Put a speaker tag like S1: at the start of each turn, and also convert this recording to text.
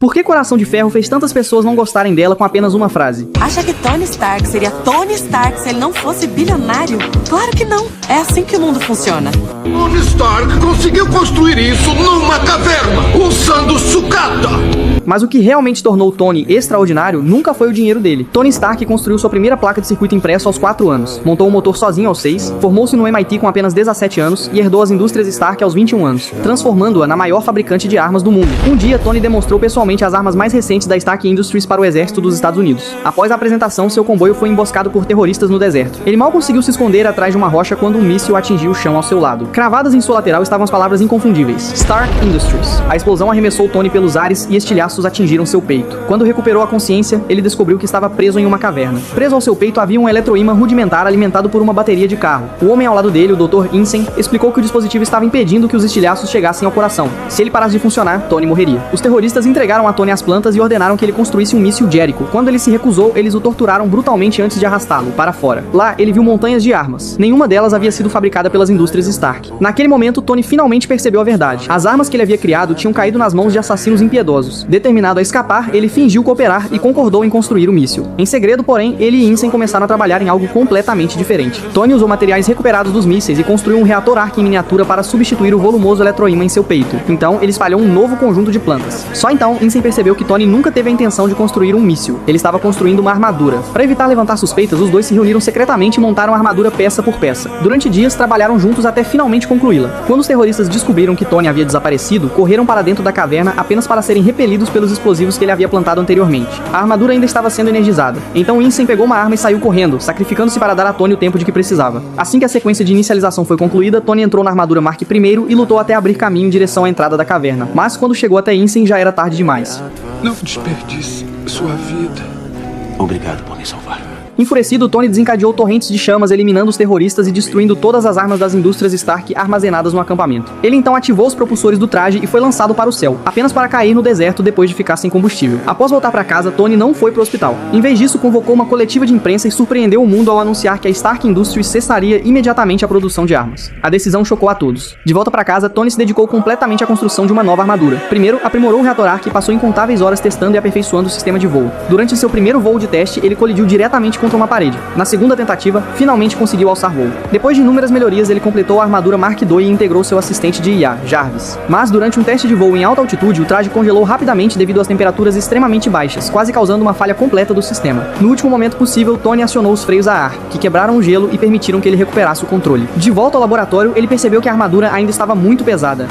S1: Por que Coração de Ferro fez tantas pessoas não gostarem dela com apenas uma frase?
S2: Acha que Tony Stark seria Tony Stark se ele não fosse bilionário? Claro que não. É assim que o mundo funciona.
S3: Tony Stark conseguiu construir isso numa caverna, usando sucata.
S1: Mas o que realmente tornou Tony extraordinário nunca foi o dinheiro dele. Tony Stark construiu sua primeira placa de circuito impresso aos 4 anos, montou um motor sozinho aos 6, formou-se no MIT com apenas 17 anos e herdou as indústrias Stark aos 21 anos, transformando-a na maior fabricante de armas do mundo. Um dia, Tony demonstrou pessoalmente as armas mais recentes da Stark Industries para o exército dos Estados Unidos. Após a apresentação, seu comboio foi emboscado por terroristas no deserto. Ele mal conseguiu se esconder atrás de uma rocha quando um míssil atingiu o chão ao seu lado. Cravadas em sua lateral estavam as palavras inconfundíveis: Stark Industries. A explosão arremessou Tony pelos ares e estilhaços atingiram seu peito. Quando recuperou a consciência, ele descobriu que estava preso em uma caverna. Preso ao seu peito havia um eletroímã rudimentar alimentado por uma bateria de carro. O homem ao lado dele, o Dr. Insane, explicou que o dispositivo estava impedindo que os estilhaços chegassem ao coração. Se ele parasse de funcionar, Tony morreria. Os terroristas entregaram a Tony as plantas e ordenaram que ele construísse um míssil Jericho. Quando ele se recusou, eles o torturaram brutalmente antes de arrastá-lo para fora. Lá, ele viu montanhas de armas. Nenhuma delas havia sido fabricada pelas indústrias Stark. Naquele momento, Tony finalmente percebeu a verdade. As armas que ele havia criado tinham caído nas mãos de assassinos impiedosos. Determinado a escapar, ele fingiu cooperar e concordou em construir o míssil. Em segredo, porém, ele e Insane começaram a trabalhar em algo completamente diferente. Tony usou materiais recuperados dos mísseis e construiu um reator arc em miniatura para substituir o volumoso eletroímã em seu peito. Então, ele espalhou um novo conjunto de plantas. Só então, Insane percebeu que Tony nunca teve a intenção de construir um míssil. Ele estava construindo uma armadura. Para evitar levantar suspeitas, os dois se reuniram secretamente e montaram a armadura peça por peça. Durante dias, trabalharam juntos até finalmente concluí-la. Quando os terroristas descobriram que Tony havia desaparecido, correram para dentro da caverna apenas para serem repelidos pelos explosivos que ele havia plantado anteriormente. A armadura ainda estava sendo energizada. Então Insane pegou uma arma e saiu correndo, sacrificando-se para dar a Tony o tempo de que precisava. Assim que a sequência de inicialização foi concluída, Tony entrou na armadura Mark I e lutou até abrir caminho em direção à entrada da caverna. Mas quando chegou até Insane já era tarde demais.
S3: Não desperdice sua vida.
S4: Obrigado por me salvar.
S1: Enfurecido, Tony desencadeou torrentes de chamas, eliminando os terroristas e destruindo todas as armas das indústrias Stark armazenadas no acampamento. Ele então ativou os propulsores do traje e foi lançado para o céu, apenas para cair no deserto depois de ficar sem combustível. Após voltar para casa, Tony não foi para o hospital. Em vez disso, convocou uma coletiva de imprensa e surpreendeu o mundo ao anunciar que a Stark Industries cessaria imediatamente a produção de armas. A decisão chocou a todos. De volta para casa, Tony se dedicou completamente à construção de uma nova armadura. Primeiro, aprimorou o reator arc e passou incontáveis horas testando e aperfeiçoando o sistema de voo. Durante seu primeiro voo de teste, ele colidiu diretamente contra uma parede. Na segunda tentativa, finalmente conseguiu alçar voo. Depois de inúmeras melhorias, ele completou a armadura Mark II e integrou seu assistente de IA, Jarvis. Mas durante um teste de voo em alta altitude, o traje congelou rapidamente devido às temperaturas extremamente baixas, quase causando uma falha completa do sistema. No último momento possível, Tony acionou os freios a ar, que quebraram o gelo e permitiram que ele recuperasse o controle. De volta ao laboratório, ele percebeu que a armadura ainda estava muito pesada.